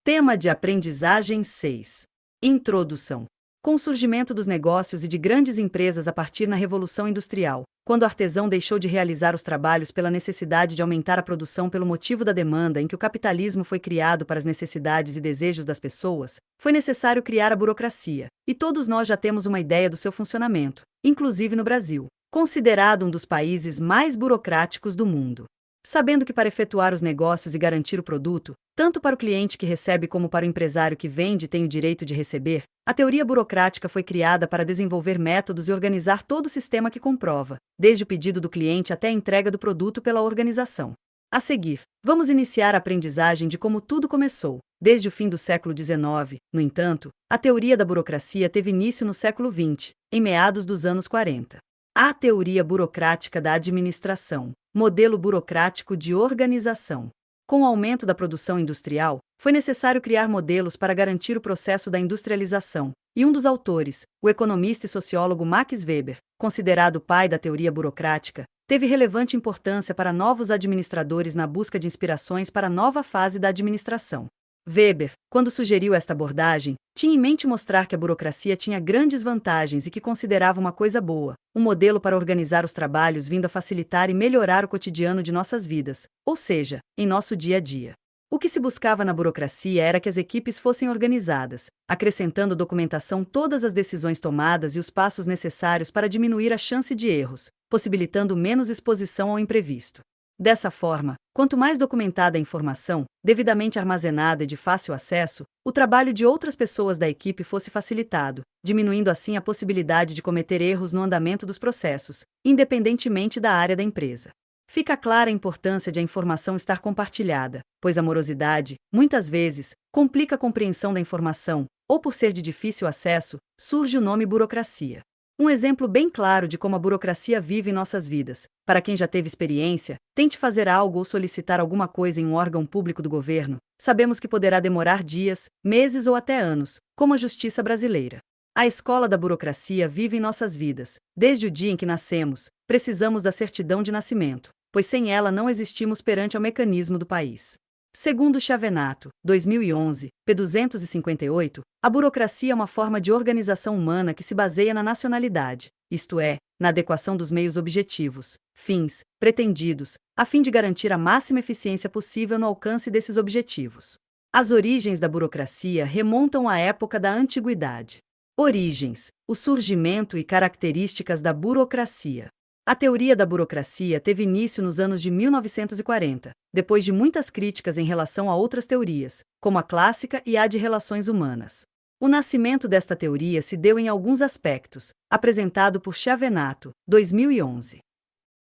Tema de aprendizagem 6. Introdução. Com o surgimento dos negócios e de grandes empresas a partir da Revolução Industrial, quando o artesão deixou de realizar os trabalhos pela necessidade de aumentar a produção pelo motivo da demanda em que o capitalismo foi criado para as necessidades e desejos das pessoas, foi necessário criar a burocracia, e todos nós já temos uma ideia do seu funcionamento, inclusive no Brasil, considerado um dos países mais burocráticos do mundo. Sabendo que para efetuar os negócios e garantir o produto, tanto para o cliente que recebe como para o empresário que vende tem o direito de receber, a teoria burocrática foi criada para desenvolver métodos e organizar todo o sistema que comprova, desde o pedido do cliente até a entrega do produto pela organização. A seguir, vamos iniciar a aprendizagem de como tudo começou, desde o fim do século XIX. No entanto, a teoria da burocracia teve início no século XX, em meados dos anos 40. A teoria burocrática da administração, modelo burocrático de organização. Com o aumento da produção industrial, foi necessário criar modelos para garantir o processo da industrialização, e um dos autores, o economista e sociólogo Max Weber, considerado o pai da teoria burocrática, teve relevante importância para novos administradores na busca de inspirações para a nova fase da administração. Weber, quando sugeriu esta abordagem, tinha em mente mostrar que a burocracia tinha grandes vantagens e que considerava uma coisa boa, um modelo para organizar os trabalhos vindo a facilitar e melhorar o cotidiano de nossas vidas, ou seja, em nosso dia a dia. O que se buscava na burocracia era que as equipes fossem organizadas, acrescentando documentação todas as decisões tomadas e os passos necessários para diminuir a chance de erros, possibilitando menos exposição ao imprevisto. Dessa forma, quanto mais documentada a informação, devidamente armazenada e de fácil acesso, o trabalho de outras pessoas da equipe fosse facilitado, diminuindo assim a possibilidade de cometer erros no andamento dos processos, independentemente da área da empresa. Fica clara a importância de a informação estar compartilhada, pois a morosidade, muitas vezes, complica a compreensão da informação, ou por ser de difícil acesso, surge o nome burocracia. Um exemplo bem claro de como a burocracia vive em nossas vidas. Para quem já teve experiência, tente fazer algo ou solicitar alguma coisa em um órgão público do governo, sabemos que poderá demorar dias, meses ou até anos, como a Justiça brasileira. A escola da burocracia vive em nossas vidas. Desde o dia em que nascemos, precisamos da certidão de nascimento, pois sem ela não existimos perante ao mecanismo do país. Segundo Chavenato, 2011, p. 258, a burocracia é uma forma de organização humana que se baseia na nacionalidade, isto é, na adequação dos meios objetivos, fins, pretendidos, a fim de garantir a máxima eficiência possível no alcance desses objetivos. As origens da burocracia remontam à época da antiguidade. Origens, o surgimento e características da burocracia. A teoria da burocracia teve início nos anos de 1940, depois de muitas críticas em relação a outras teorias, como a clássica e a de relações humanas. O nascimento desta teoria se deu em alguns aspectos, apresentado por Chavenato, 2011.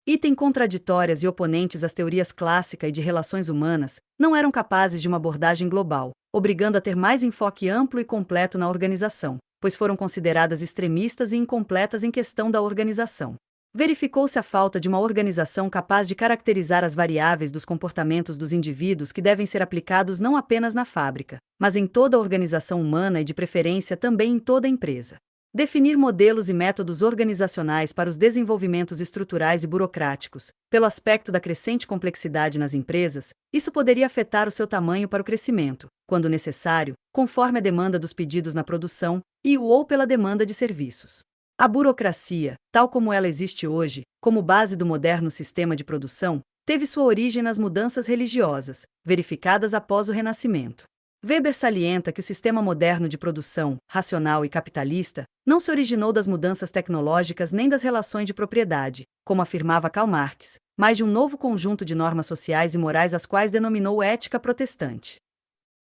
Item contraditórias e oponentes às teorias clássica e de relações humanas, não eram capazes de uma abordagem global, obrigando a ter mais enfoque amplo e completo na organização, pois foram consideradas extremistas e incompletas em questão da organização. Verificou-se a falta de uma organização capaz de caracterizar as variáveis dos comportamentos dos indivíduos que devem ser aplicados não apenas na fábrica, mas em toda a organização humana e de preferência também em toda a empresa. Definir modelos e métodos organizacionais para os desenvolvimentos estruturais e burocráticos, pelo aspecto da crescente complexidade nas empresas, isso poderia afetar o seu tamanho para o crescimento, quando necessário, conforme a demanda dos pedidos na produção ou pela demanda de serviços. A burocracia, tal como ela existe hoje, como base do moderno sistema de produção, teve sua origem nas mudanças religiosas, verificadas após o Renascimento. Weber salienta que o sistema moderno de produção, racional e capitalista, não se originou das mudanças tecnológicas nem das relações de propriedade, como afirmava Karl Marx, mas de um novo conjunto de normas sociais e morais as quais denominou ética protestante.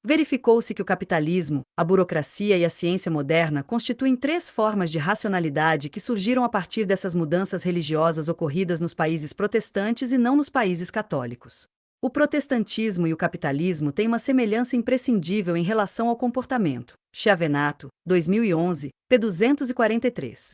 Verificou-se que o capitalismo, a burocracia e a ciência moderna constituem três formas de racionalidade que surgiram a partir dessas mudanças religiosas ocorridas nos países protestantes e não nos países católicos. O protestantismo e o capitalismo têm uma semelhança imprescindível em relação ao comportamento. Chavenato, 2011, p. 243.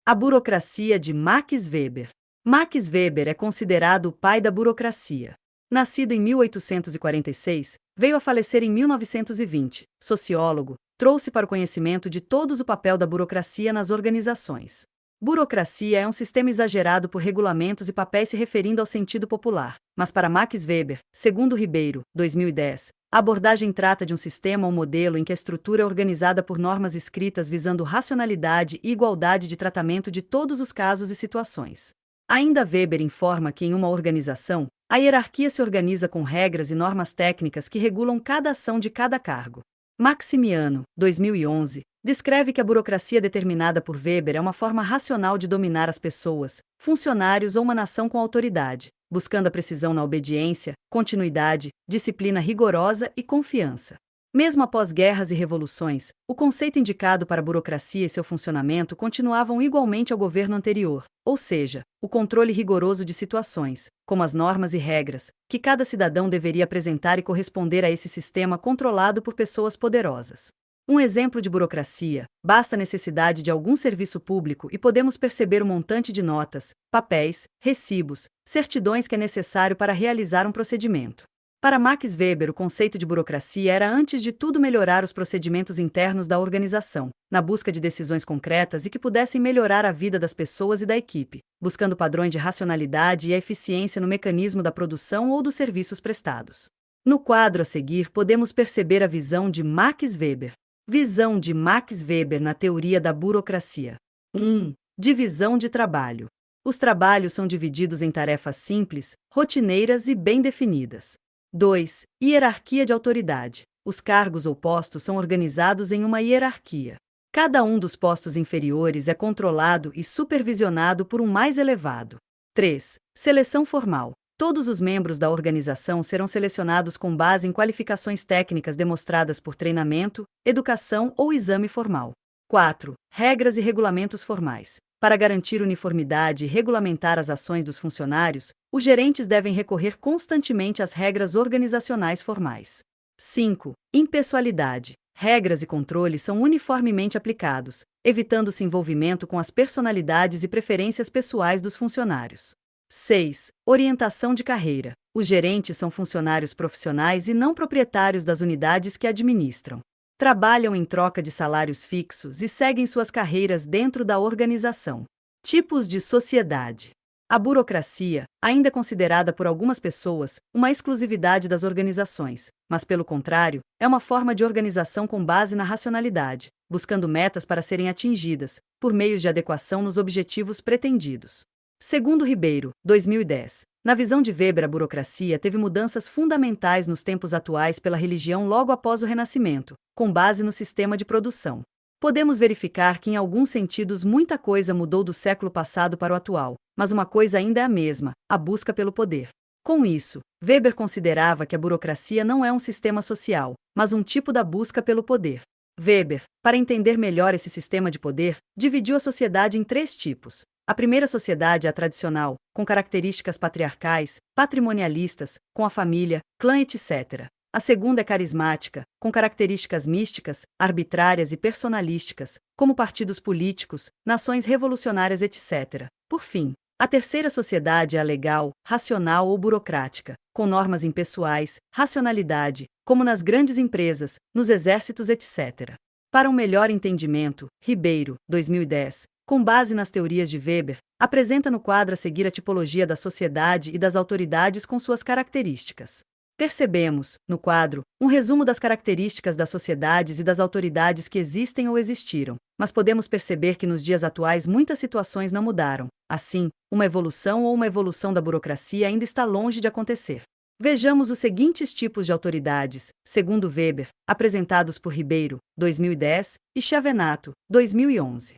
A burocracia de Max Weber. Max Weber é considerado o pai da burocracia. Nascido em 1846, veio a falecer em 1920, sociólogo, trouxe para o conhecimento de todos o papel da burocracia nas organizações. Burocracia é um sistema exagerado por regulamentos e papéis se referindo ao sentido popular. Mas para Max Weber, segundo Ribeiro, 2010, a abordagem trata de um sistema ou modelo em que a estrutura é organizada por normas escritas visando racionalidade e igualdade de tratamento de todos os casos e situações. Ainda Weber informa que em uma organização, a hierarquia se organiza com regras e normas técnicas que regulam cada ação de cada cargo. Maximiano, 2011, descreve que a burocracia determinada por Weber é uma forma racional de dominar as pessoas, funcionários ou uma nação com autoridade, buscando a precisão na obediência, continuidade, disciplina rigorosa e confiança. Mesmo após guerras e revoluções, o conceito indicado para a burocracia e seu funcionamento continuavam igualmente ao governo anterior, ou seja, o controle rigoroso de situações, como as normas e regras, que cada cidadão deveria apresentar e corresponder a esse sistema controlado por pessoas poderosas. Um exemplo de burocracia, basta a necessidade de algum serviço público e podemos perceber o montante de notas, papéis, recibos, certidões que é necessário para realizar um procedimento. Para Max Weber, o conceito de burocracia era antes de tudo melhorar os procedimentos internos da organização, na busca de decisões concretas e que pudessem melhorar a vida das pessoas e da equipe, buscando padrões de racionalidade e eficiência no mecanismo da produção ou dos serviços prestados. No quadro a seguir, podemos perceber a visão de Max Weber. Visão de Max Weber na teoria da burocracia. 1. Divisão de trabalho. Os trabalhos são divididos em tarefas simples, rotineiras e bem definidas. 2. Hierarquia de autoridade. Os cargos ou postos são organizados em uma hierarquia. Cada um dos postos inferiores é controlado e supervisionado por um mais elevado. 3. Seleção formal. Todos os membros da organização serão selecionados com base em qualificações técnicas demonstradas por treinamento, educação ou exame formal. 4. Regras e regulamentos formais. Para garantir uniformidade e regulamentar as ações dos funcionários, os gerentes devem recorrer constantemente às regras organizacionais formais. 5. Impessoalidade. Regras e controles são uniformemente aplicados, evitando-se envolvimento com as personalidades e preferências pessoais dos funcionários. 6. Orientação de carreira. Os gerentes são funcionários profissionais e não proprietários das unidades que administram. Trabalham em troca de salários fixos e seguem suas carreiras dentro da organização. Tipos de sociedade. A burocracia, ainda considerada por algumas pessoas uma exclusividade das organizações, mas pelo contrário, é uma forma de organização com base na racionalidade, buscando metas para serem atingidas, por meios de adequação nos objetivos pretendidos. Segundo Ribeiro, 2010, na visão de Weber, a burocracia teve mudanças fundamentais nos tempos atuais pela religião logo após o Renascimento, com base no sistema de produção. Podemos verificar que, em alguns sentidos, muita coisa mudou do século passado para o atual, mas uma coisa ainda é a mesma: a busca pelo poder. Com isso, Weber considerava que a burocracia não é um sistema social, mas um tipo da busca pelo poder. Weber, para entender melhor esse sistema de poder, dividiu a sociedade em 3 tipos. A primeira sociedade é a tradicional, com características patriarcais, patrimonialistas, com a família, clã, etc. A segunda é carismática, com características místicas, arbitrárias e personalísticas, como partidos políticos, nações revolucionárias, etc. Por fim, a terceira sociedade é a legal, racional ou burocrática, com normas impessoais, racionalidade, como nas grandes empresas, nos exércitos, etc. Para um melhor entendimento, Ribeiro, 2010, com base nas teorias de Weber, apresenta no quadro a seguir a tipologia da sociedade e das autoridades com suas características. Percebemos, no quadro, um resumo das características das sociedades e das autoridades que existem ou existiram, mas podemos perceber que nos dias atuais muitas situações não mudaram. Assim, uma evolução da burocracia ainda está longe de acontecer. Vejamos os seguintes tipos de autoridades, segundo Weber, apresentados por Ribeiro, 2010, e Chiavenato, 2011.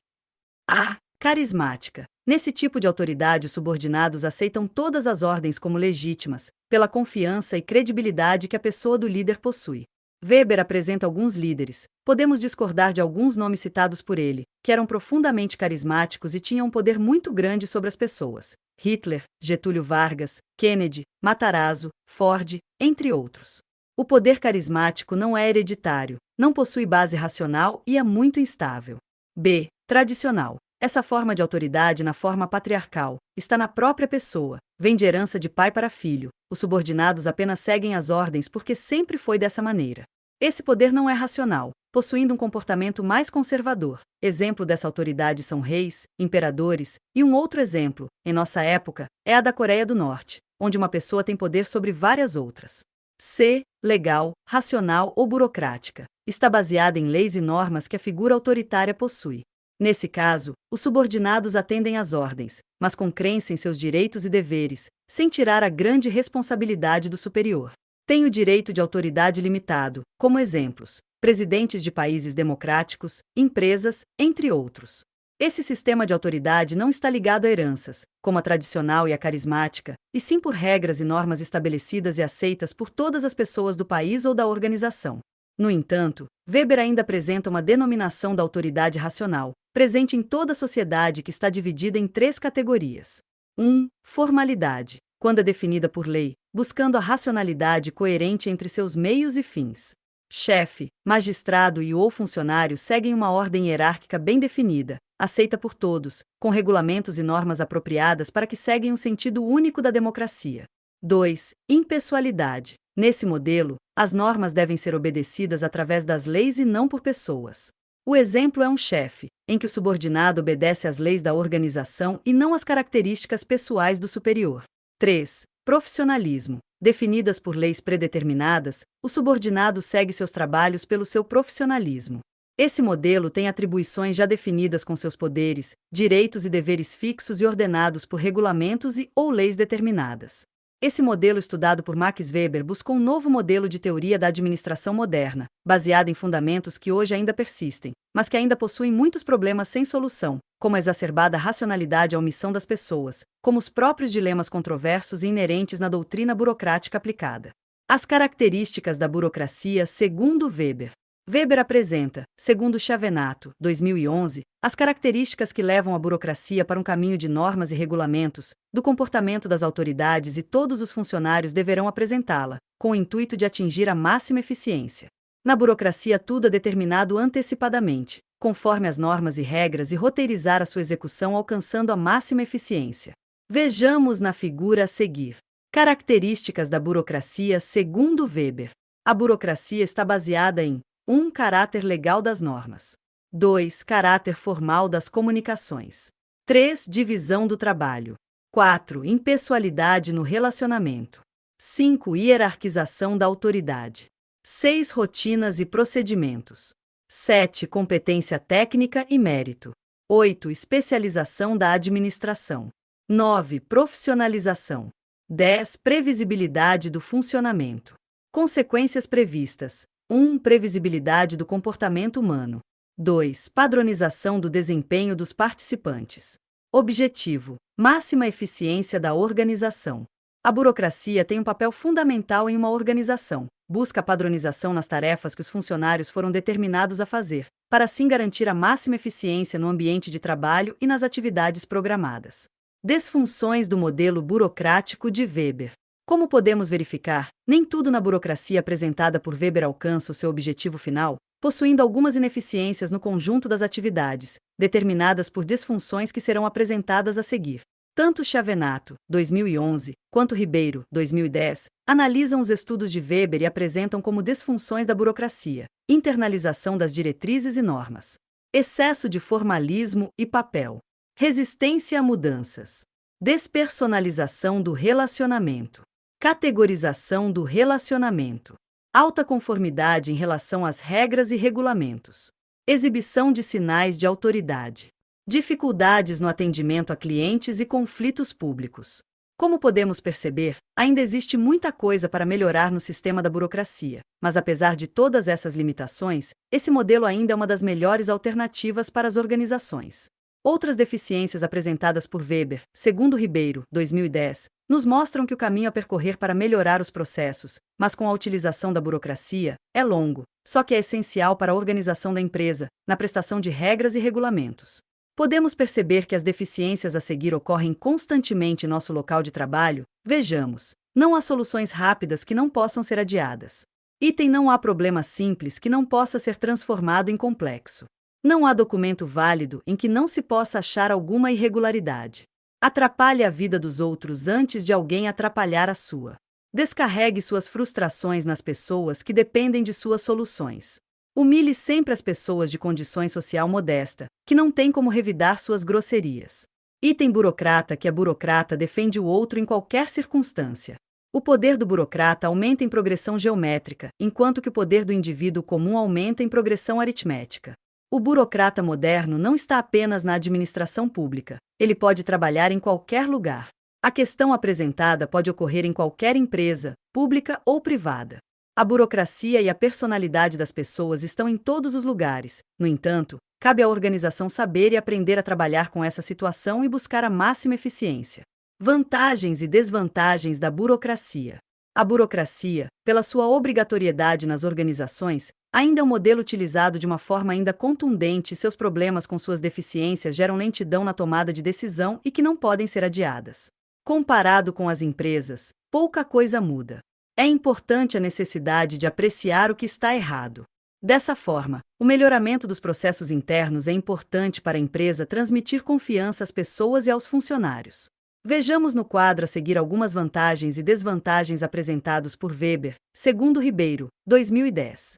A. Carismática. Nesse tipo de autoridade, os subordinados aceitam todas as ordens como legítimas, pela confiança e credibilidade que a pessoa do líder possui. Weber apresenta alguns líderes, podemos discordar de alguns nomes citados por ele, que eram profundamente carismáticos e tinham um poder muito grande sobre as pessoas. Hitler, Getúlio Vargas, Kennedy, Matarazzo, Ford, entre outros. O poder carismático não é hereditário, não possui base racional e é muito instável. B. Tradicional. Essa forma de autoridade na forma patriarcal está na própria pessoa, vem de herança de pai para filho, os subordinados apenas seguem as ordens porque sempre foi dessa maneira. Esse poder não é racional, possuindo um comportamento mais conservador. Exemplo dessa autoridade são reis, imperadores, e um outro exemplo, em nossa época, é a da Coreia do Norte, onde uma pessoa tem poder sobre várias outras. C. Legal, racional ou burocrática. Está baseada em leis e normas que a figura autoritária possui. Nesse caso, os subordinados atendem às ordens, mas com crença em seus direitos e deveres, sem tirar a grande responsabilidade do superior. Tem o direito de autoridade limitado, como exemplos, presidentes de países democráticos, empresas, entre outros. Esse sistema de autoridade não está ligado a heranças, como a tradicional e a carismática, e sim por regras e normas estabelecidas e aceitas por todas as pessoas do país ou da organização. No entanto, Weber ainda apresenta uma denominação da autoridade racional, presente em toda a sociedade que está dividida em 3 categorias. 1. Formalidade, quando é definida por lei, buscando a racionalidade coerente entre seus meios e fins. Chefe, magistrado e/ou funcionário seguem uma ordem hierárquica bem definida, aceita por todos, com regulamentos e normas apropriadas para que seguem um sentido único da democracia. 2. Impessoalidade. Nesse modelo, as normas devem ser obedecidas através das leis e não por pessoas. O exemplo é um chefe, em que o subordinado obedece às leis da organização e não às características pessoais do superior. 3. Profissionalismo. Definidas por leis predeterminadas, o subordinado segue seus trabalhos pelo seu profissionalismo. Esse modelo tem atribuições já definidas com seus poderes, direitos e deveres fixos e ordenados por regulamentos e/ou leis determinadas. Esse modelo estudado por Max Weber buscou um novo modelo de teoria da administração moderna, baseado em fundamentos que hoje ainda persistem, mas que ainda possuem muitos problemas sem solução, como a exacerbada racionalidade e a omissão das pessoas, como os próprios dilemas controversos e inerentes na doutrina burocrática aplicada. As características da burocracia segundo Weber. Weber apresenta, segundo Chavenato, 2011, as características que levam a burocracia para um caminho de normas e regulamentos, do comportamento das autoridades e todos os funcionários deverão apresentá-la, com o intuito de atingir a máxima eficiência. Na burocracia tudo é determinado antecipadamente, conforme as normas e regras e roteirizar a sua execução alcançando a máxima eficiência. Vejamos na figura a seguir. Características da burocracia segundo Weber. A burocracia está baseada em 1. Caráter legal das normas. 2. Caráter formal das comunicações. 3. Divisão do trabalho. 4. Impessoalidade no relacionamento. 5. Hierarquização da autoridade. 6. Rotinas e procedimentos. 7. Competência técnica e mérito. 8. Especialização da administração. 9. Profissionalização. 10. Previsibilidade do funcionamento. Consequências previstas. 1. Previsibilidade do comportamento humano. 2. Padronização do desempenho dos participantes. Objetivo: máxima eficiência da organização. A burocracia tem um papel fundamental em uma organização. Busca a padronização nas tarefas que os funcionários foram determinados a fazer, para assim garantir a máxima eficiência no ambiente de trabalho e nas atividades programadas. Desfunções do modelo burocrático de Weber. Como podemos verificar, nem tudo na burocracia apresentada por Weber alcança o seu objetivo final, possuindo algumas ineficiências no conjunto das atividades, determinadas por disfunções que serão apresentadas a seguir. Tanto Chavenato, 2011, quanto Ribeiro, 2010, analisam os estudos de Weber e apresentam como disfunções da burocracia: internalização das diretrizes e normas, excesso de formalismo e papel, resistência a mudanças, despersonalização do relacionamento, categorização do relacionamento, alta conformidade em relação às regras e regulamentos, exibição de sinais de autoridade, dificuldades no atendimento a clientes e conflitos públicos. Como podemos perceber, ainda existe muita coisa para melhorar no sistema da burocracia, mas apesar de todas essas limitações, esse modelo ainda é uma das melhores alternativas para as organizações. Outras deficiências apresentadas por Weber, segundo Ribeiro, 2010, nos mostram que o caminho a percorrer para melhorar os processos, mas com a utilização da burocracia, é longo, só que é essencial para a organização da empresa, na prestação de regras e regulamentos. Podemos perceber que as deficiências a seguir ocorrem constantemente em nosso local de trabalho. Vejamos. Não há soluções rápidas que não possam ser adiadas. Item: não há problema simples que não possa ser transformado em complexo. Não há documento válido em que não se possa achar alguma irregularidade. Atrapalhe a vida dos outros antes de alguém atrapalhar a sua. Descarregue suas frustrações nas pessoas que dependem de suas soluções. Humilhe sempre as pessoas de condições social modesta, que não têm como revidar suas grosserias. Item burocrata que é burocrata defende o outro em qualquer circunstância. O poder do burocrata aumenta em progressão geométrica, enquanto que o poder do indivíduo comum aumenta em progressão aritmética. O burocrata moderno não está apenas na administração pública, ele pode trabalhar em qualquer lugar. A questão apresentada pode ocorrer em qualquer empresa, pública ou privada. A burocracia e a personalidade das pessoas estão em todos os lugares. No entanto, cabe à organização saber e aprender a trabalhar com essa situação e buscar a máxima eficiência. Vantagens e desvantagens da burocracia. A burocracia, pela sua obrigatoriedade nas organizações, ainda é um modelo utilizado de uma forma ainda contundente e seus problemas com suas deficiências geram lentidão na tomada de decisão e que não podem ser adiadas. Comparado com as empresas, pouca coisa muda. É importante a necessidade de apreciar o que está errado. Dessa forma, o melhoramento dos processos internos é importante para a empresa transmitir confiança às pessoas e aos funcionários. Vejamos no quadro a seguir algumas vantagens e desvantagens apresentados por Weber, segundo Ribeiro, 2010.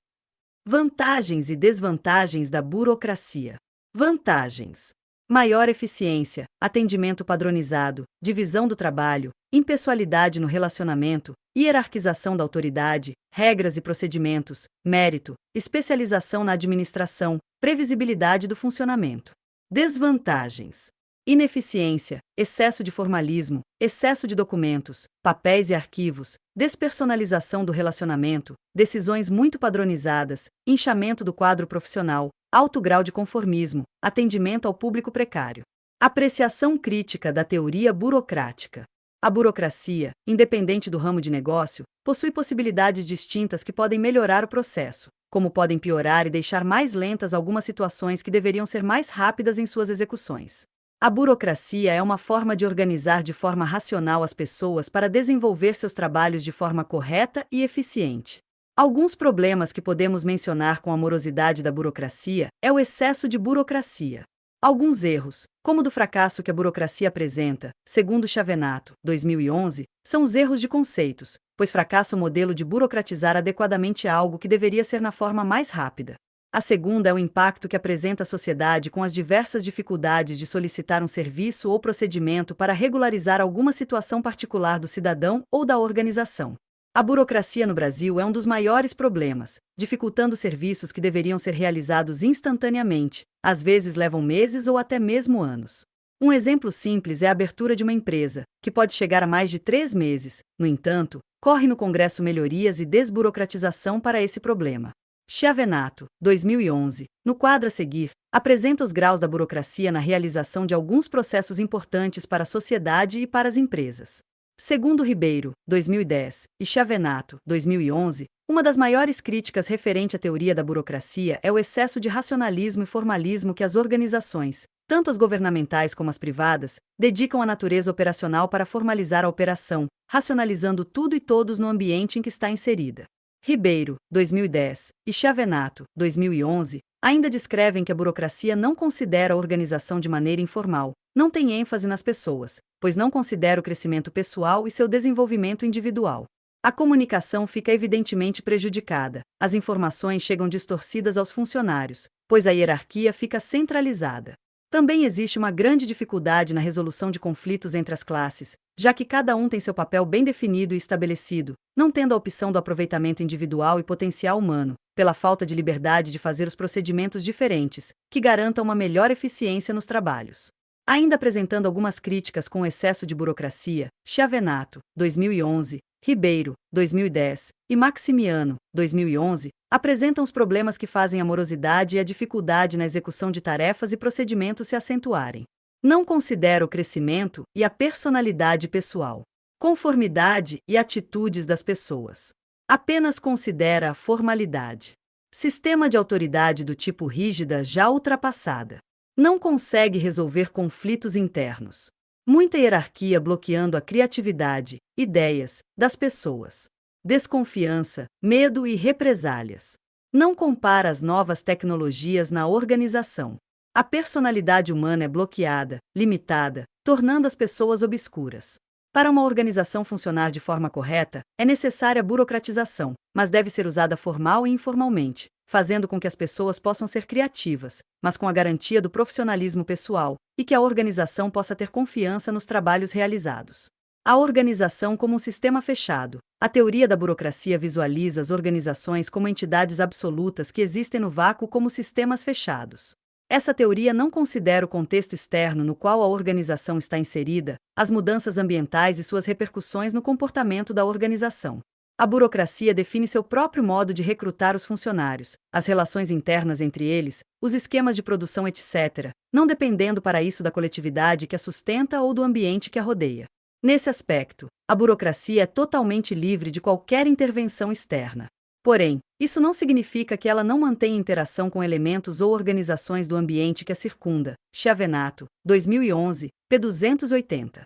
Vantagens e desvantagens da burocracia. Vantagens: maior eficiência, atendimento padronizado, divisão do trabalho, impessoalidade no relacionamento, hierarquização da autoridade, regras e procedimentos, mérito, especialização na administração, previsibilidade do funcionamento. Desvantagens: ineficiência, excesso de formalismo, excesso de documentos, papéis e arquivos, despersonalização do relacionamento, decisões muito padronizadas, inchamento do quadro profissional, alto grau de conformismo, atendimento ao público precário. Apreciação crítica da teoria burocrática. A burocracia, independente do ramo de negócio, possui possibilidades distintas que podem melhorar o processo, como podem piorar e deixar mais lentas algumas situações que deveriam ser mais rápidas em suas execuções. A burocracia é uma forma de organizar de forma racional as pessoas para desenvolver seus trabalhos de forma correta e eficiente. Alguns problemas que podemos mencionar com a morosidade da burocracia é o excesso de burocracia. Alguns erros, como o do fracasso que a burocracia apresenta, segundo Chavenato, 2011, são os erros de conceitos, pois fracassa o modelo de burocratizar adequadamente algo que deveria ser na forma mais rápida. A segunda é o impacto que apresenta a sociedade com as diversas dificuldades de solicitar um serviço ou procedimento para regularizar alguma situação particular do cidadão ou da organização. A burocracia no Brasil é um dos maiores problemas, dificultando serviços que deveriam ser realizados instantaneamente, às vezes levam meses ou até mesmo anos. Um exemplo simples é a abertura de uma empresa, que pode chegar a mais de 3 meses. No entanto, corre no Congresso melhorias e desburocratização para esse problema. Chiavenato, 2011, no quadro a seguir, apresenta os graus da burocracia na realização de alguns processos importantes para a sociedade e para as empresas. Segundo Ribeiro, 2010, e Chiavenato, 2011, uma das maiores críticas referente à teoria da burocracia é o excesso de racionalismo e formalismo que as organizações, tanto as governamentais como as privadas, dedicam à natureza operacional para formalizar a operação, racionalizando tudo e todos no ambiente em que está inserida. Ribeiro, 2010, e Chiavenato, 2011, ainda descrevem que a burocracia não considera a organização de maneira informal, não tem ênfase nas pessoas, pois não considera o crescimento pessoal e seu desenvolvimento individual. A comunicação fica evidentemente prejudicada, as informações chegam distorcidas aos funcionários, pois a hierarquia fica centralizada. Também existe uma grande dificuldade na resolução de conflitos entre as classes, já que cada um tem seu papel bem definido e estabelecido, não tendo a opção do aproveitamento individual e potencial humano, pela falta de liberdade de fazer os procedimentos diferentes, que garantam uma melhor eficiência nos trabalhos. Ainda apresentando algumas críticas com o excesso de burocracia, Chiavenato, 2011, Ribeiro, 2010, e Maximiano, 2011, apresentam os problemas que fazem a morosidade e a dificuldade na execução de tarefas e procedimentos se acentuarem. Não considera o crescimento e a personalidade pessoal, conformidade e atitudes das pessoas. Apenas considera a formalidade. Sistema de autoridade do tipo rígida já ultrapassada. Não consegue resolver conflitos internos. Muita hierarquia bloqueando a criatividade, ideias, das pessoas. Desconfiança, medo e represálias. Não compara as novas tecnologias na organização. A personalidade humana é bloqueada, limitada, tornando as pessoas obscuras. Para uma organização funcionar de forma correta, é necessária a burocratização, mas deve ser usada formal e informalmente, fazendo com que as pessoas possam ser criativas, mas com a garantia do profissionalismo pessoal, e que a organização possa ter confiança nos trabalhos realizados. A organização como um sistema fechado. A teoria da burocracia visualiza as organizações como entidades absolutas que existem no vácuo como sistemas fechados. Essa teoria não considera o contexto externo no qual a organização está inserida, as mudanças ambientais e suas repercussões no comportamento da organização. A burocracia define seu próprio modo de recrutar os funcionários, as relações internas entre eles, os esquemas de produção, etc., não dependendo para isso da coletividade que a sustenta ou do ambiente que a rodeia. Nesse aspecto, a burocracia é totalmente livre de qualquer intervenção externa. Porém, isso não significa que ela não mantenha interação com elementos ou organizações do ambiente que a circunda. Chiavenato, 2011, p. 280.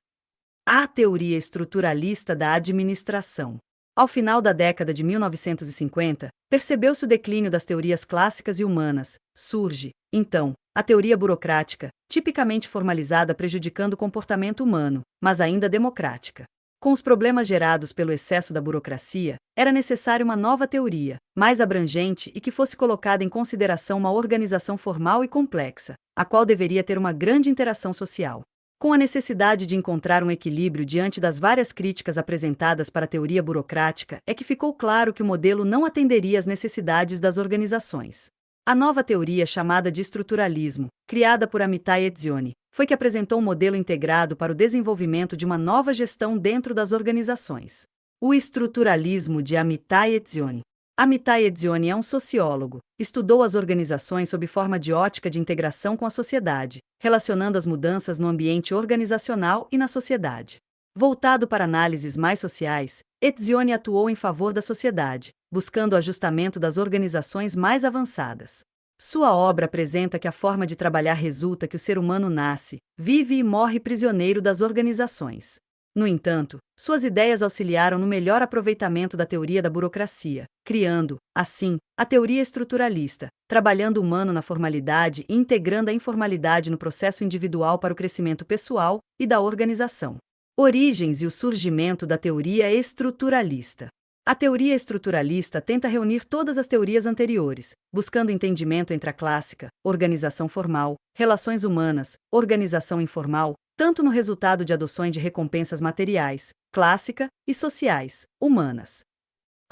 A teoria estruturalista da administração. Ao final da década de 1950, percebeu-se o declínio das teorias clássicas e humanas. Surge, então, a teoria burocrática, tipicamente formalizada prejudicando o comportamento humano, mas ainda democrática. Com os problemas gerados pelo excesso da burocracia, era necessária uma nova teoria, mais abrangente e que fosse colocada em consideração uma organização formal e complexa, a qual deveria ter uma grande interação social. Com a necessidade de encontrar um equilíbrio diante das várias críticas apresentadas para a teoria burocrática, é que ficou claro que o modelo não atenderia às necessidades das organizações. A nova teoria, chamada de estruturalismo, criada por Amitai Etzioni, foi que apresentou um modelo integrado para o desenvolvimento de uma nova gestão dentro das organizações. O estruturalismo de Amitai Etzioni. Amitai Etzioni é um sociólogo, estudou as organizações sob forma de ótica de integração com a sociedade, relacionando as mudanças no ambiente organizacional e na sociedade. Voltado para análises mais sociais, Etzioni atuou em favor da sociedade, buscando o ajustamento das organizações mais avançadas. Sua obra apresenta que a forma de trabalhar resulta que o ser humano nasce, vive e morre prisioneiro das organizações. No entanto, suas ideias auxiliaram no melhor aproveitamento da teoria da burocracia, criando, assim, a teoria estruturalista, trabalhando o humano na formalidade e integrando a informalidade no processo individual para o crescimento pessoal e da organização. Origens e o surgimento da teoria estruturalista. A teoria estruturalista tenta reunir todas as teorias anteriores, buscando entendimento entre a clássica, organização formal, relações humanas, organização informal, tanto no resultado de adoções de recompensas materiais, clássica, e sociais, humanas.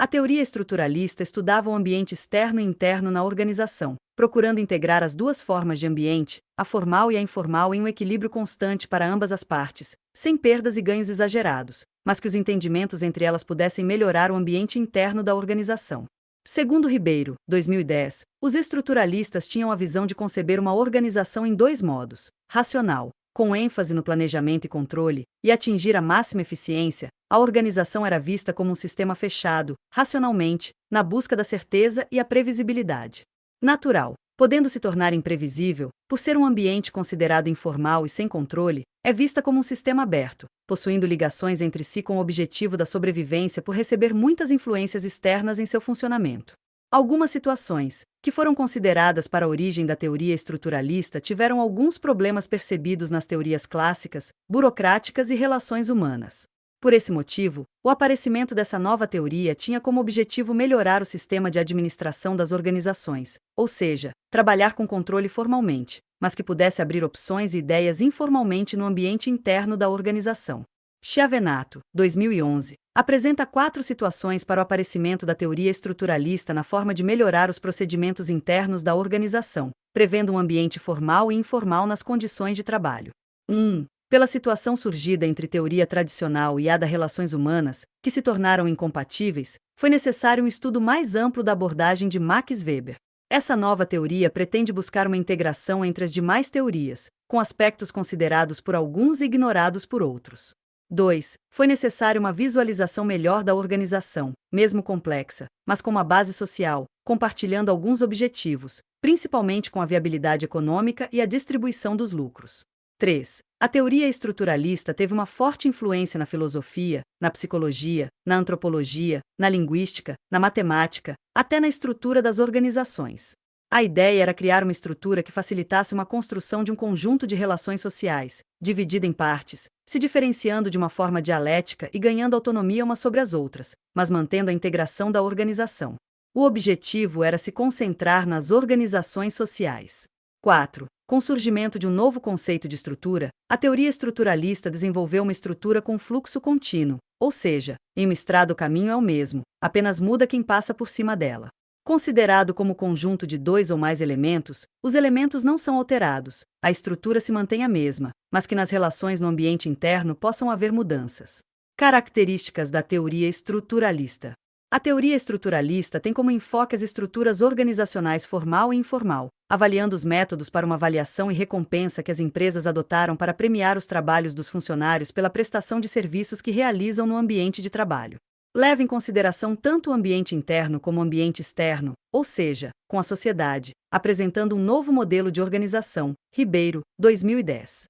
A teoria estruturalista estudava o ambiente externo e interno na organização, procurando integrar as duas formas de ambiente, a formal e a informal, em um equilíbrio constante para ambas as partes, sem perdas e ganhos exagerados, mas que os entendimentos entre elas pudessem melhorar o ambiente interno da organização. Segundo Ribeiro, 2010, os estruturalistas tinham a visão de conceber uma organização em dois modos: racional, com ênfase no planejamento e controle, e atingir a máxima eficiência. A organização era vista como um sistema fechado, racionalmente, na busca da certeza e a previsibilidade. Natural, podendo se tornar imprevisível, por ser um ambiente considerado informal e sem controle, é vista como um sistema aberto, possuindo ligações entre si com o objetivo da sobrevivência por receber muitas influências externas em seu funcionamento. Algumas situações, que foram consideradas para a origem da teoria estruturalista, tiveram alguns problemas percebidos nas teorias clássicas, burocráticas e relações humanas. Por esse motivo, o aparecimento dessa nova teoria tinha como objetivo melhorar o sistema de administração das organizações, ou seja, trabalhar com controle formalmente, mas que pudesse abrir opções e ideias informalmente no ambiente interno da organização. Chiavenato, 2011, apresenta 4 situações para o aparecimento da teoria estruturalista na forma de melhorar os procedimentos internos da organização, prevendo um ambiente formal e informal nas condições de trabalho. 1. Pela situação surgida entre teoria tradicional e a das relações humanas, que se tornaram incompatíveis, foi necessário um estudo mais amplo da abordagem de Max Weber. Essa nova teoria pretende buscar uma integração entre as demais teorias, com aspectos considerados por alguns e ignorados por outros. 2. Foi necessária uma visualização melhor da organização, mesmo complexa, mas com uma base social, compartilhando alguns objetivos, principalmente com a viabilidade econômica e a distribuição dos lucros. 3. A teoria estruturalista teve uma forte influência na filosofia, na psicologia, na antropologia, na linguística, na matemática, até na estrutura das organizações. A ideia era criar uma estrutura que facilitasse uma construção de um conjunto de relações sociais, dividida em partes, se diferenciando de uma forma dialética e ganhando autonomia umas sobre as outras, mas mantendo a integração da organização. O objetivo era se concentrar nas organizações sociais. 4. Com o surgimento de um novo conceito de estrutura, a teoria estruturalista desenvolveu uma estrutura com fluxo contínuo, ou seja, em uma estrada o caminho é o mesmo, apenas muda quem passa por cima dela. Considerado como conjunto de dois ou mais elementos, os elementos não são alterados, a estrutura se mantém a mesma, mas que nas relações no ambiente interno possam haver mudanças. Características da teoria estruturalista. A teoria estruturalista tem como enfoque as estruturas organizacionais formal e informal, avaliando os métodos para uma avaliação e recompensa que as empresas adotaram para premiar os trabalhos dos funcionários pela prestação de serviços que realizam no ambiente de trabalho. Leva em consideração tanto o ambiente interno como o ambiente externo, ou seja, com a sociedade, apresentando um novo modelo de organização. Ribeiro, 2010.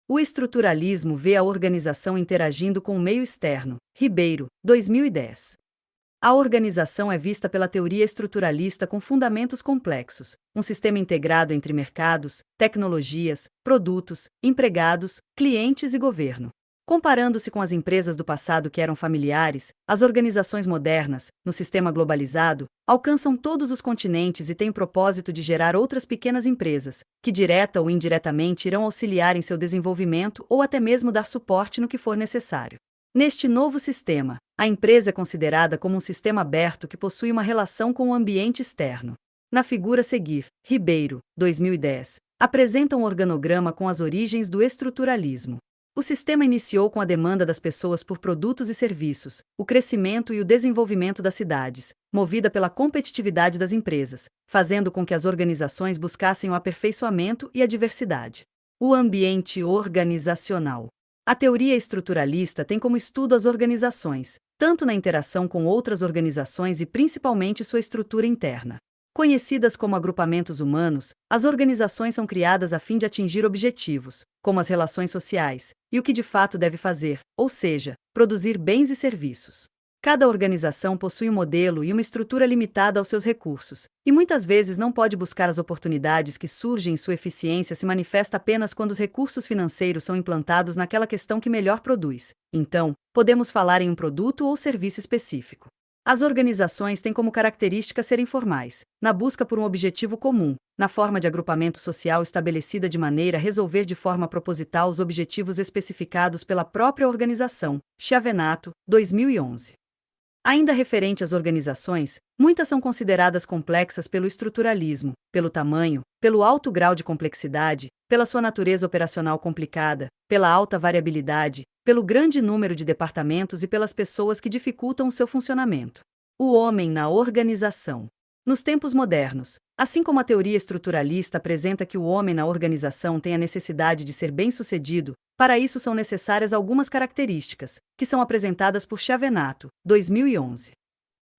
O estruturalismo vê a organização interagindo com o meio externo. Ribeiro, 2010. A organização é vista pela teoria estruturalista com fundamentos complexos, um sistema integrado entre mercados, tecnologias, produtos, empregados, clientes e governo. Comparando-se com as empresas do passado que eram familiares, as organizações modernas, no sistema globalizado, alcançam todos os continentes e têm o propósito de gerar outras pequenas empresas, que direta ou indiretamente irão auxiliar em seu desenvolvimento ou até mesmo dar suporte no que for necessário. Neste novo sistema, a empresa é considerada como um sistema aberto que possui uma relação com o ambiente externo. Na figura a seguir, Ribeiro, 2010, apresenta um organograma com as origens do estruturalismo. O sistema iniciou com a demanda das pessoas por produtos e serviços, o crescimento e o desenvolvimento das cidades, movida pela competitividade das empresas, fazendo com que as organizações buscassem o aperfeiçoamento e a diversidade. O ambiente organizacional. A teoria estruturalista tem como estudo as organizações, tanto na interação com outras organizações e principalmente sua estrutura interna. Conhecidas como agrupamentos humanos, as organizações são criadas a fim de atingir objetivos, como as relações sociais, e o que de fato deve fazer, ou seja, produzir bens e serviços. Cada organização possui um modelo e uma estrutura limitada aos seus recursos, e muitas vezes não pode buscar as oportunidades que surgem e sua eficiência se manifesta apenas quando os recursos financeiros são implantados naquela questão que melhor produz. Então, podemos falar em um produto ou serviço específico. As organizações têm como característica serem formais, na busca por um objetivo comum, na forma de agrupamento social estabelecida de maneira a resolver de forma proposital os objetivos especificados pela própria organização. Chiavenato, 2011. Ainda referente às organizações, muitas são consideradas complexas pelo estruturalismo, pelo tamanho, pelo alto grau de complexidade, pela sua natureza operacional complicada, pela alta variabilidade, pelo grande número de departamentos e pelas pessoas que dificultam o seu funcionamento. O homem na organização. Nos tempos modernos, assim como a teoria estruturalista apresenta que o homem na organização tem a necessidade de ser bem-sucedido, para isso são necessárias algumas características, que são apresentadas por Chiavenato, 2011.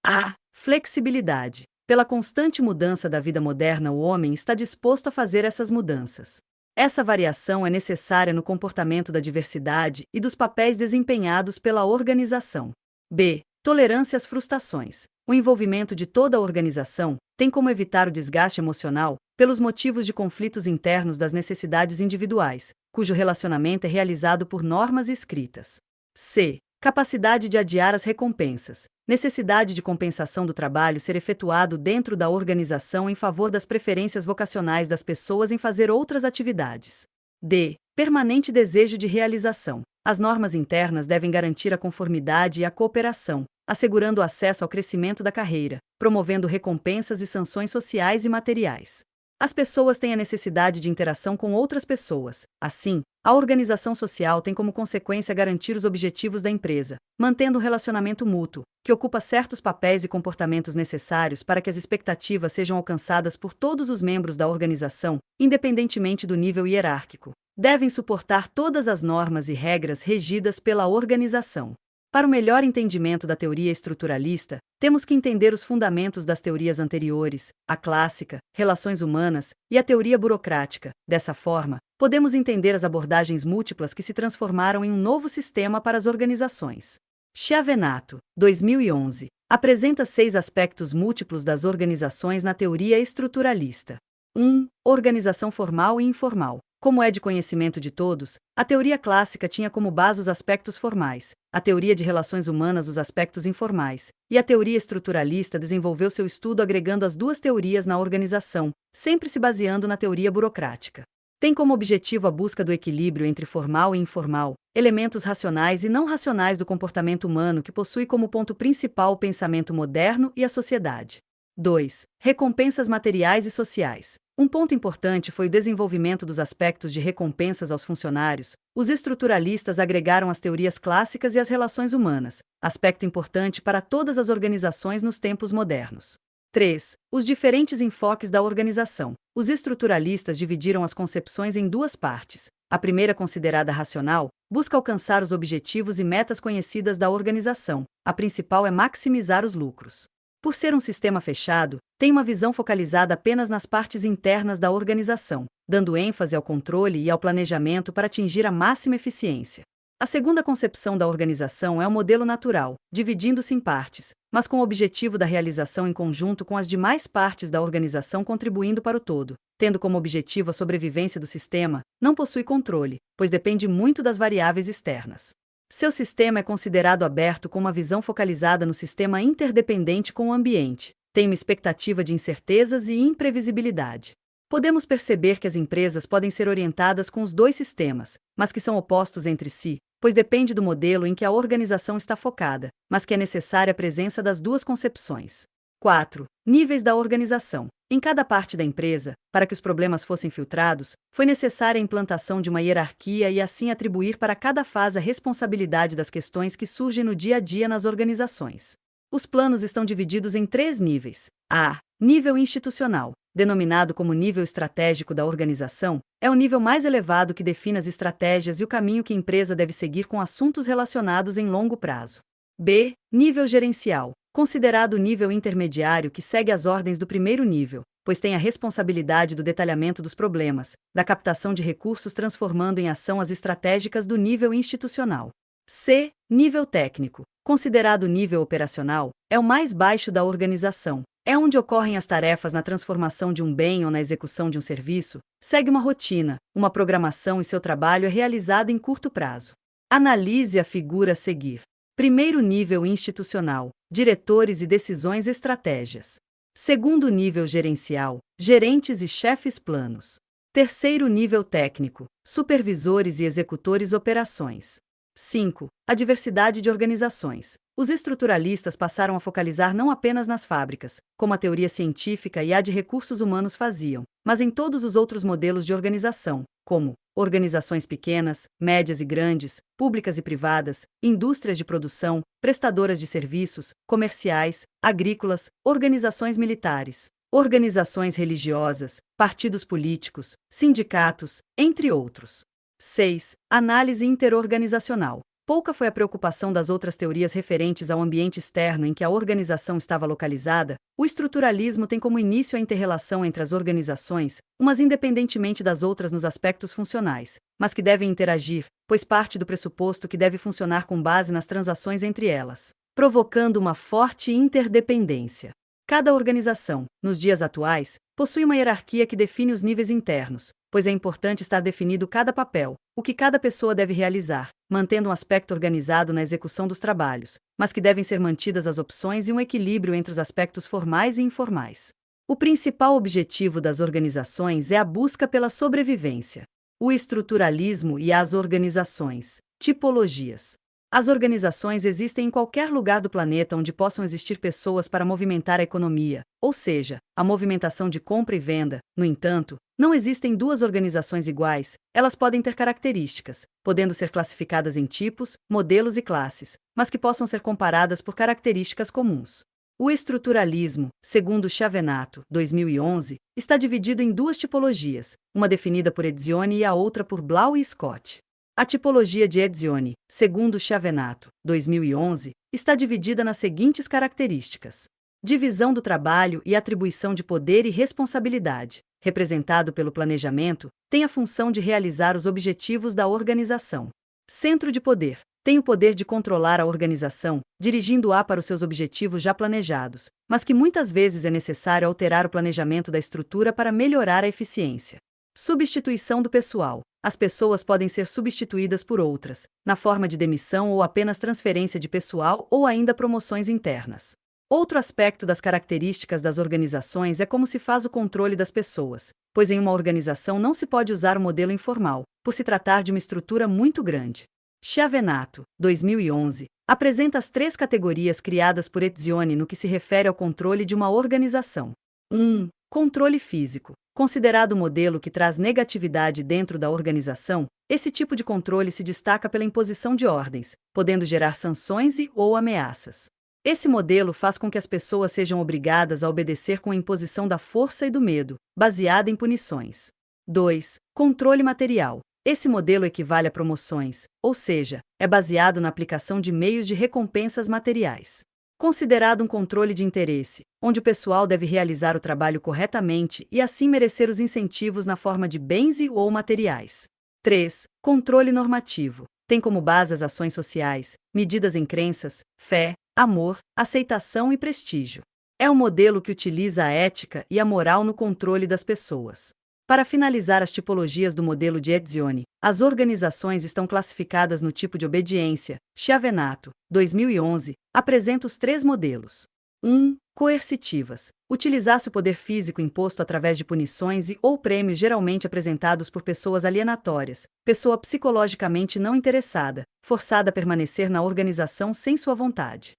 A. Flexibilidade. Pela constante mudança da vida moderna, o homem está disposto a fazer essas mudanças. Essa variação é necessária no comportamento da diversidade e dos papéis desempenhados pela organização. B. Tolerância às frustrações. O envolvimento de toda a organização tem como evitar o desgaste emocional, pelos motivos de conflitos internos das necessidades individuais, cujo relacionamento é realizado por normas escritas. C. Capacidade de adiar as recompensas. Necessidade de compensação do trabalho ser efetuado dentro da organização em favor das preferências vocacionais das pessoas em fazer outras atividades. D. Permanente desejo de realização. As normas internas devem garantir a conformidade e a cooperação, assegurando o acesso ao crescimento da carreira, promovendo recompensas e sanções sociais e materiais. As pessoas têm a necessidade de interação com outras pessoas. Assim, a organização social tem como consequência garantir os objetivos da empresa, mantendo um relacionamento mútuo, que ocupa certos papéis e comportamentos necessários para que as expectativas sejam alcançadas por todos os membros da organização, independentemente do nível hierárquico. Devem suportar todas as normas e regras regidas pela organização. Para o melhor entendimento da teoria estruturalista, temos que entender os fundamentos das teorias anteriores, a clássica, relações humanas, e a teoria burocrática. Dessa forma, podemos entender as abordagens múltiplas que se transformaram em um novo sistema para as organizações. Chiavenato, 2011, apresenta 6 aspectos múltiplos das organizações na teoria estruturalista. 1. Organização formal e informal. Como é de conhecimento de todos, a teoria clássica tinha como base os aspectos formais, a teoria de relações humanas os aspectos informais, e a teoria estruturalista desenvolveu seu estudo agregando as duas teorias na organização, sempre se baseando na teoria burocrática. Tem como objetivo a busca do equilíbrio entre formal e informal, elementos racionais e não racionais do comportamento humano que possui como ponto principal o pensamento moderno e a sociedade. 2. Recompensas materiais e sociais. Um ponto importante foi o desenvolvimento dos aspectos de recompensas aos funcionários. Os estruturalistas agregaram as teorias clássicas e as relações humanas, aspecto importante para todas as organizações nos tempos modernos. 3. Os diferentes enfoques da organização. Os estruturalistas dividiram as concepções em duas partes. A primeira, considerada racional, busca alcançar os objetivos e metas conhecidas da organização. A principal é maximizar os lucros. Por ser um sistema fechado, tem uma visão focalizada apenas nas partes internas da organização, dando ênfase ao controle e ao planejamento para atingir a máxima eficiência. A segunda concepção da organização é o modelo natural, dividindo-se em partes, mas com o objetivo da realização em conjunto com as demais partes da organização contribuindo para o todo, tendo como objetivo a sobrevivência do sistema, não possui controle, pois depende muito das variáveis externas. Seu sistema é considerado aberto com uma visão focalizada no sistema interdependente com o ambiente, tem uma expectativa de incertezas e imprevisibilidade. Podemos perceber que as empresas podem ser orientadas com os dois sistemas, mas que são opostos entre si, pois depende do modelo em que a organização está focada, mas que é necessária a presença das duas concepções. 4. Níveis da organização. Em cada parte da empresa, para que os problemas fossem filtrados, foi necessária a implantação de uma hierarquia e assim atribuir para cada fase a responsabilidade das questões que surgem no dia a dia nas organizações. Os planos estão divididos em 3 níveis. A. Nível institucional, denominado como nível estratégico da organização, é o nível mais elevado que define as estratégias e o caminho que a empresa deve seguir com assuntos relacionados em longo prazo. B. Nível gerencial, considerado o nível intermediário que segue as ordens do primeiro nível, pois tem a responsabilidade do detalhamento dos problemas, da captação de recursos transformando em ação as estratégicas do nível institucional. C. Nível técnico, considerado nível operacional, é o mais baixo da organização. É onde ocorrem as tarefas na transformação de um bem ou na execução de um serviço, segue uma rotina, uma programação e seu trabalho é realizado em curto prazo. Analise a figura a seguir. Primeiro nível institucional, diretores e decisões estratégias. Segundo nível gerencial, gerentes e chefes planos. Terceiro nível técnico, supervisores e executores operações. 5. A diversidade de organizações. Os estruturalistas passaram a focalizar não apenas nas fábricas, como a teoria científica e a de recursos humanos faziam, mas em todos os outros modelos de organização, como organizações pequenas, médias e grandes, públicas e privadas, indústrias de produção, prestadoras de serviços, comerciais, agrícolas, organizações militares, organizações religiosas, partidos políticos, sindicatos, entre outros. 6. Análise interorganizacional. Pouca foi a preocupação das outras teorias referentes ao ambiente externo em que a organização estava localizada. O estruturalismo tem como início a interrelação entre as organizações, umas independentemente das outras nos aspectos funcionais, mas que devem interagir, pois parte do pressuposto que deve funcionar com base nas transações entre elas, provocando uma forte interdependência. Cada organização, nos dias atuais, possui uma hierarquia que define os níveis internos, pois é importante estar definido cada papel, o que cada pessoa deve realizar, mantendo um aspecto organizado na execução dos trabalhos, mas que devem ser mantidas as opções e um equilíbrio entre os aspectos formais e informais. O principal objetivo das organizações é a busca pela sobrevivência. O estruturalismo e as organizações. Tipologias. As organizações existem em qualquer lugar do planeta onde possam existir pessoas para movimentar a economia, ou seja, a movimentação de compra e venda. No entanto, não existem duas organizações iguais, elas podem ter características, podendo ser classificadas em tipos, modelos e classes, mas que possam ser comparadas por características comuns. O estruturalismo, segundo Chavenato, 2011, está dividido em duas tipologias, uma definida por Edizione e a outra por Blau e Scott. A tipologia de Edizione, segundo Chavenato, 2011, está dividida nas seguintes características: divisão do trabalho e atribuição de poder e responsabilidade, representado pelo planejamento, tem a função de realizar os objetivos da organização. Centro de poder, tem o poder de controlar a organização, dirigindo-a para os seus objetivos já planejados, mas que muitas vezes é necessário alterar o planejamento da estrutura para melhorar a eficiência. Substituição do pessoal. As pessoas podem ser substituídas por outras, na forma de demissão ou apenas transferência de pessoal ou ainda promoções internas. Outro aspecto das características das organizações é como se faz o controle das pessoas, pois em uma organização não se pode usar o modelo informal, por se tratar de uma estrutura muito grande. Chiavenato, 2011, apresenta as 3 categorias criadas por Etzioni no que se refere ao controle de uma organização. 1. Controle físico. Considerado o modelo que traz negatividade dentro da organização, esse tipo de controle se destaca pela imposição de ordens, podendo gerar sanções ou ameaças. Esse modelo faz com que as pessoas sejam obrigadas a obedecer com a imposição da força e do medo, baseada em punições. 2. Controle material. Esse modelo equivale a promoções, ou seja, é baseado na aplicação de meios de recompensas materiais. Considerado um controle de interesse, onde o pessoal deve realizar o trabalho corretamente e assim merecer os incentivos na forma de bens ou materiais. 3. Controle normativo. Tem como base as ações sociais, medidas em crenças, fé, amor, aceitação e prestígio. É um modelo que utiliza a ética e a moral no controle das pessoas. Para finalizar as tipologias do modelo de Etzioni, as organizações estão classificadas no tipo de obediência. Chiavenato, 2011, apresenta os 3 modelos. 1. Coercitivas. Utilizar-se o poder físico imposto através de punições ou prêmios geralmente apresentados por pessoas alienatórias, pessoa psicologicamente não interessada, forçada a permanecer na organização sem sua vontade.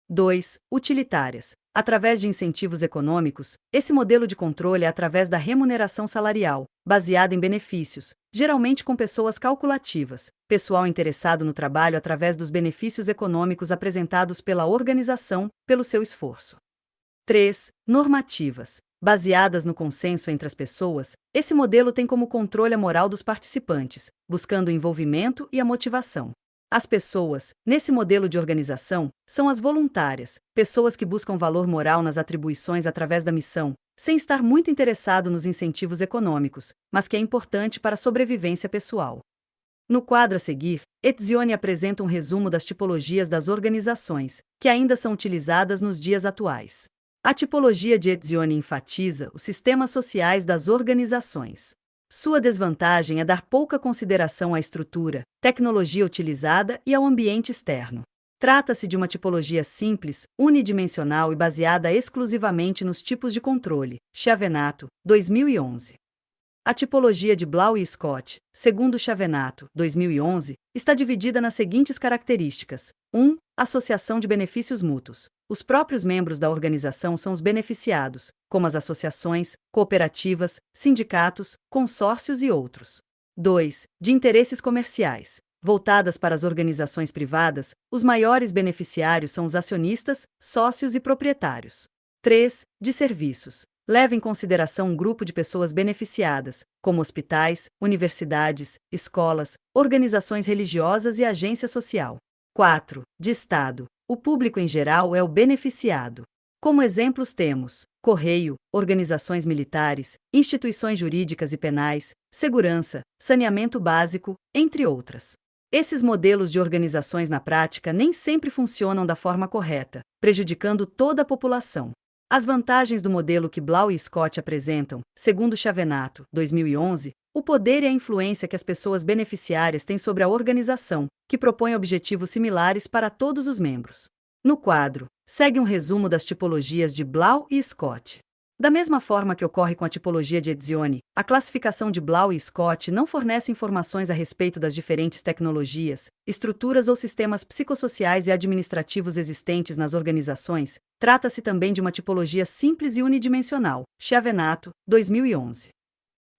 2. Utilitárias. Através de incentivos econômicos, esse modelo de controle é através da remuneração salarial, baseada em benefícios, geralmente com pessoas calculativas, pessoal interessado no trabalho através dos benefícios econômicos apresentados pela organização, pelo seu esforço. 3. Normativas. Baseadas no consenso entre as pessoas, esse modelo tem como controle a moral dos participantes, buscando o envolvimento e a motivação. As pessoas, nesse modelo de organização, são as voluntárias, pessoas que buscam valor moral nas atribuições através da missão, sem estar muito interessado nos incentivos econômicos, mas que é importante para a sobrevivência pessoal. No quadro a seguir, Etzioni apresenta um resumo das tipologias das organizações, que ainda são utilizadas nos dias atuais. A tipologia de Etzioni enfatiza os sistemas sociais das organizações. Sua desvantagem é dar pouca consideração à estrutura, tecnologia utilizada e ao ambiente externo. Trata-se de uma tipologia simples, unidimensional e baseada exclusivamente nos tipos de controle. Chiavenato, 2011. A tipologia de Blau e Scott, segundo Chiavenato, 2011, está dividida nas seguintes características. 1. Associação de benefícios mútuos. Os próprios membros da organização são os beneficiados, como as associações, cooperativas, sindicatos, consórcios e outros. 2. De interesses comerciais. Voltadas para as organizações privadas, os maiores beneficiários são os acionistas, sócios e proprietários. 3. De serviços. Leva em consideração um grupo de pessoas beneficiadas, como hospitais, universidades, escolas, organizações religiosas e agência social. 4. De Estado. O público em geral é o beneficiado. Como exemplos temos correio, organizações militares, instituições jurídicas e penais, segurança, saneamento básico, entre outras. Esses modelos de organizações na prática nem sempre funcionam da forma correta, prejudicando toda a população. As vantagens do modelo que Blau e Scott apresentam, segundo Chiavenato, 2011, o poder e a influência que as pessoas beneficiárias têm sobre a organização, que propõe objetivos similares para todos os membros. No quadro, segue um resumo das tipologias de Blau e Scott. Da mesma forma que ocorre com a tipologia de Etzioni, a classificação de Blau e Scott não fornece informações a respeito das diferentes tecnologias, estruturas ou sistemas psicossociais e administrativos existentes nas organizações. Trata-se também de uma tipologia simples e unidimensional. Chiavenato, 2011.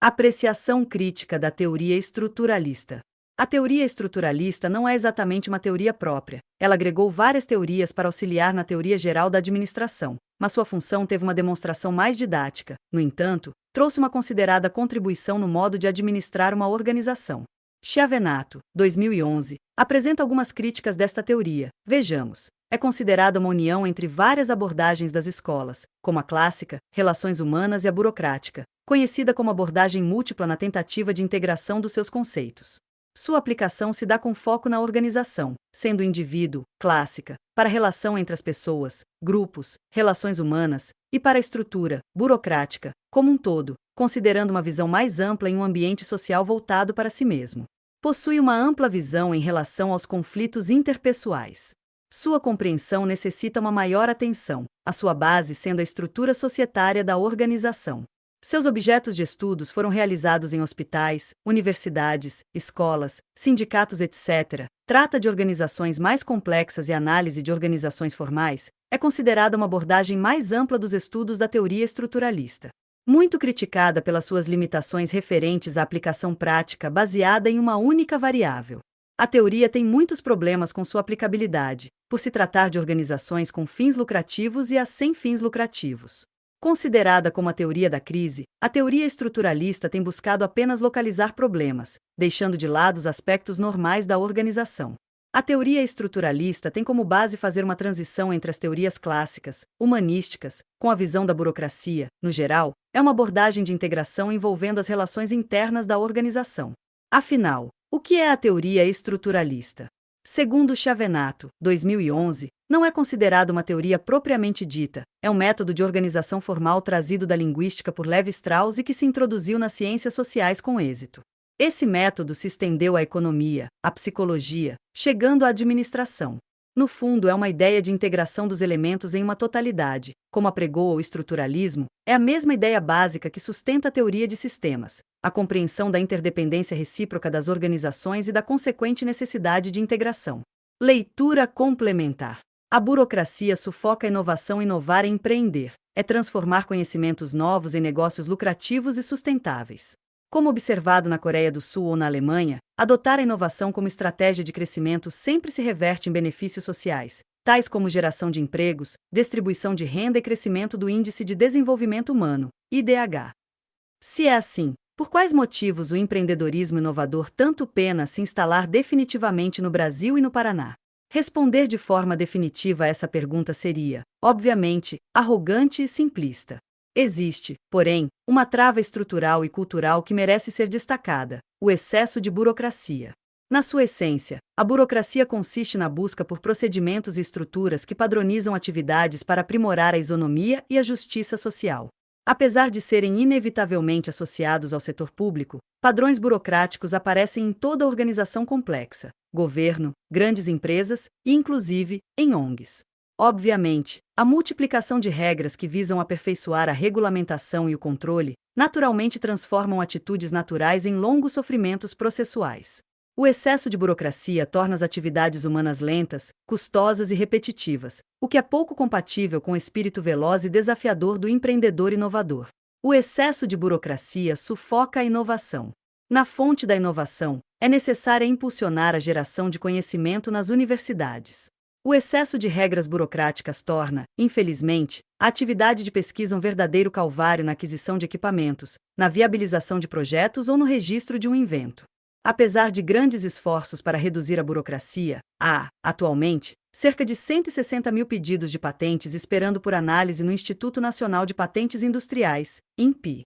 Apreciação crítica da teoria estruturalista. A teoria estruturalista não é exatamente uma teoria própria. Ela agregou várias teorias para auxiliar na teoria geral da administração, mas sua função teve uma demonstração mais didática. No entanto, trouxe uma considerada contribuição no modo de administrar uma organização. Chiavenato, 2011, apresenta algumas críticas desta teoria. Vejamos. É considerada uma união entre várias abordagens das escolas, como a clássica, relações humanas e a burocrática, conhecida como abordagem múltipla na tentativa de integração dos seus conceitos. Sua aplicação se dá com foco na organização, sendo o indivíduo, clássica, para a relação entre as pessoas, grupos, relações humanas, e para a estrutura, burocrática, como um todo, considerando uma visão mais ampla em um ambiente social voltado para si mesmo. Possui uma ampla visão em relação aos conflitos interpessoais. Sua compreensão necessita uma maior atenção, a sua base sendo a estrutura societária da organização. Seus objetos de estudos foram realizados em hospitais, universidades, escolas, sindicatos, etc. Trata de organizações mais complexas e análise de organizações formais é considerada uma abordagem mais ampla dos estudos da teoria estruturalista. Muito criticada pelas suas limitações referentes à aplicação prática baseada em uma única variável. A teoria tem muitos problemas com sua aplicabilidade, por se tratar de organizações com fins lucrativos e as sem fins lucrativos. Considerada como a teoria da crise, a teoria estruturalista tem buscado apenas localizar problemas, deixando de lado os aspectos normais da organização. A teoria estruturalista tem como base fazer uma transição entre as teorias clássicas, humanísticas, com a visão da burocracia, no geral, é uma abordagem de integração envolvendo as relações internas da organização. Afinal, o que é a teoria estruturalista? Segundo Chavenato, 2011, não é considerado uma teoria propriamente dita, é um método de organização formal trazido da linguística por Levi-Strauss e que se introduziu nas ciências sociais com êxito. Esse método se estendeu à economia, à psicologia, chegando à administração. No fundo, é uma ideia de integração dos elementos em uma totalidade, como apregou o estruturalismo, é a mesma ideia básica que sustenta a teoria de sistemas, a compreensão da interdependência recíproca das organizações e da consequente necessidade de integração. Leitura complementar. A burocracia sufoca a inovação. Inovar é empreender, é transformar conhecimentos novos em negócios lucrativos e sustentáveis. Como observado na Coreia do Sul ou na Alemanha, adotar a inovação como estratégia de crescimento sempre se reverte em benefícios sociais, tais como geração de empregos, distribuição de renda e crescimento do Índice de Desenvolvimento Humano, IDH. Se é assim, por quais motivos o empreendedorismo inovador tanto pena se instalar definitivamente no Brasil e no Paraná? Responder de forma definitiva a essa pergunta seria, obviamente, arrogante e simplista. Existe, porém, uma trava estrutural e cultural que merece ser destacada: o excesso de burocracia. Na sua essência, a burocracia consiste na busca por procedimentos e estruturas que padronizam atividades para aprimorar a isonomia e a justiça social. Apesar de serem inevitavelmente associados ao setor público, padrões burocráticos aparecem em toda organização complexa, governo, grandes empresas e, inclusive, em ONGs. Obviamente, a multiplicação de regras que visam aperfeiçoar a regulamentação e o controle, naturalmente transformam atitudes naturais em longos sofrimentos processuais. O excesso de burocracia torna as atividades humanas lentas, custosas e repetitivas, o que é pouco compatível com o espírito veloz e desafiador do empreendedor inovador. O excesso de burocracia sufoca a inovação. Na fonte da inovação, é necessário impulsionar a geração de conhecimento nas universidades. O excesso de regras burocráticas torna, infelizmente, a atividade de pesquisa um verdadeiro calvário na aquisição de equipamentos, na viabilização de projetos ou no registro de um invento. Apesar de grandes esforços para reduzir a burocracia, há, atualmente, cerca de 160 mil pedidos de patentes esperando por análise no Instituto Nacional de Patentes Industriais, INPI.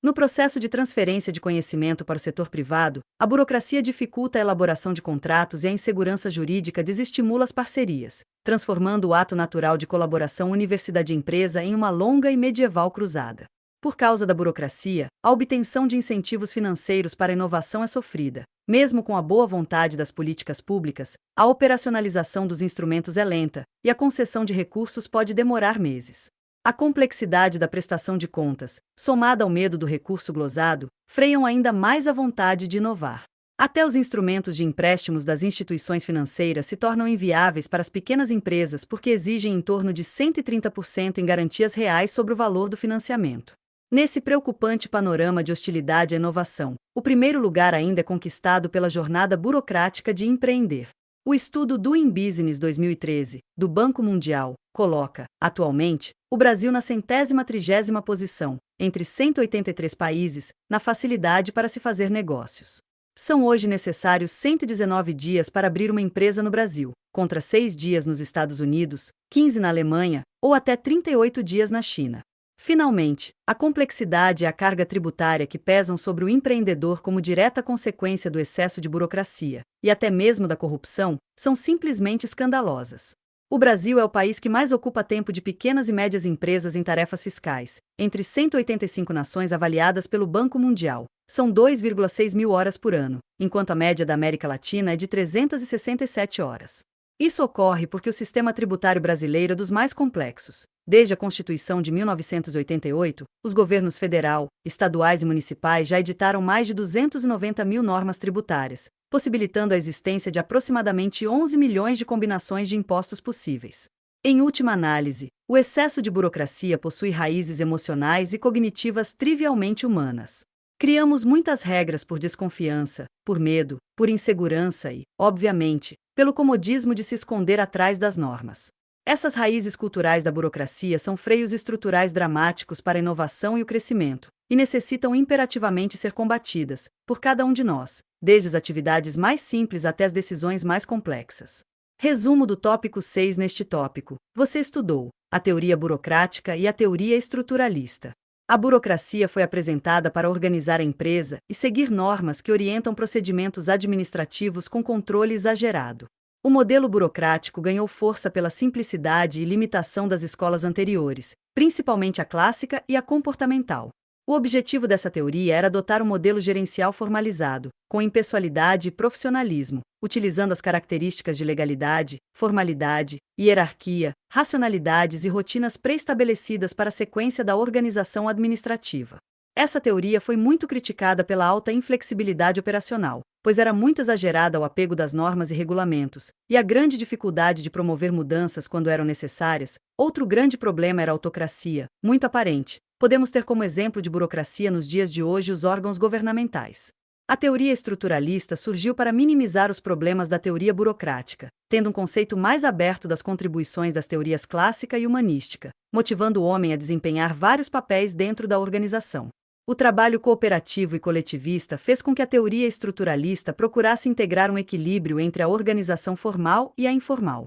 No processo de transferência de conhecimento para o setor privado, a burocracia dificulta a elaboração de contratos e a insegurança jurídica desestimula as parcerias, transformando o ato natural de colaboração universidade-empresa em uma longa e medieval cruzada. Por causa da burocracia, a obtenção de incentivos financeiros para a inovação é sofrida. Mesmo com a boa vontade das políticas públicas, a operacionalização dos instrumentos é lenta, e a concessão de recursos pode demorar meses. A complexidade da prestação de contas, somada ao medo do recurso glosado, freiam ainda mais a vontade de inovar. Até os instrumentos de empréstimos das instituições financeiras se tornam inviáveis para as pequenas empresas porque exigem em torno de 130% em garantias reais sobre o valor do financiamento. Nesse preocupante panorama de hostilidade à inovação, o primeiro lugar ainda é conquistado pela jornada burocrática de empreender. O estudo Doing Business 2013, do Banco Mundial, coloca, atualmente, o Brasil na 130ª posição, entre 183 países, na facilidade para se fazer negócios. São hoje necessários 119 dias para abrir uma empresa no Brasil, contra 6 dias nos Estados Unidos, 15 na Alemanha, ou até 38 dias na China. Finalmente, a complexidade e a carga tributária que pesam sobre o empreendedor como direta consequência do excesso de burocracia, e até mesmo da corrupção, são simplesmente escandalosas. O Brasil é o país que mais ocupa tempo de pequenas e médias empresas em tarefas fiscais, entre 185 nações avaliadas pelo Banco Mundial. São 2,6 mil horas por ano, enquanto a média da América Latina é de 367 horas. Isso ocorre porque o sistema tributário brasileiro é dos mais complexos. Desde a Constituição de 1988, os governos federal, estaduais e municipais já editaram mais de 290 mil normas tributárias, possibilitando a existência de aproximadamente 11 milhões de combinações de impostos possíveis. Em última análise, o excesso de burocracia possui raízes emocionais e cognitivas trivialmente humanas. Criamos muitas regras por desconfiança, por medo, por insegurança e, obviamente, pelo comodismo de se esconder atrás das normas. Essas raízes culturais da burocracia são freios estruturais dramáticos para a inovação e o crescimento, e necessitam imperativamente ser combatidas, por cada um de nós, desde as atividades mais simples até as decisões mais complexas. Resumo do tópico 6 neste tópico. Você estudou a teoria burocrática e a teoria estruturalista. A burocracia foi apresentada para organizar a empresa e seguir normas que orientam procedimentos administrativos com controle exagerado. O modelo burocrático ganhou força pela simplicidade e limitação das escolas anteriores, principalmente a clássica e a comportamental. O objetivo dessa teoria era adotar um modelo gerencial formalizado, com impessoalidade e profissionalismo, utilizando as características de legalidade, formalidade, hierarquia, racionalidades e rotinas pré-estabelecidas para a sequência da organização administrativa. Essa teoria foi muito criticada pela alta inflexibilidade operacional, pois era muito exagerada ao apego das normas e regulamentos, e a grande dificuldade de promover mudanças quando eram necessárias. Outro grande problema era a autocracia, muito aparente. Podemos ter como exemplo de burocracia nos dias de hoje os órgãos governamentais. A teoria estruturalista surgiu para minimizar os problemas da teoria burocrática, tendo um conceito mais aberto das contribuições das teorias clássica e humanística, motivando o homem a desempenhar vários papéis dentro da organização. O trabalho cooperativo e coletivista fez com que a teoria estruturalista procurasse integrar um equilíbrio entre a organização formal e a informal.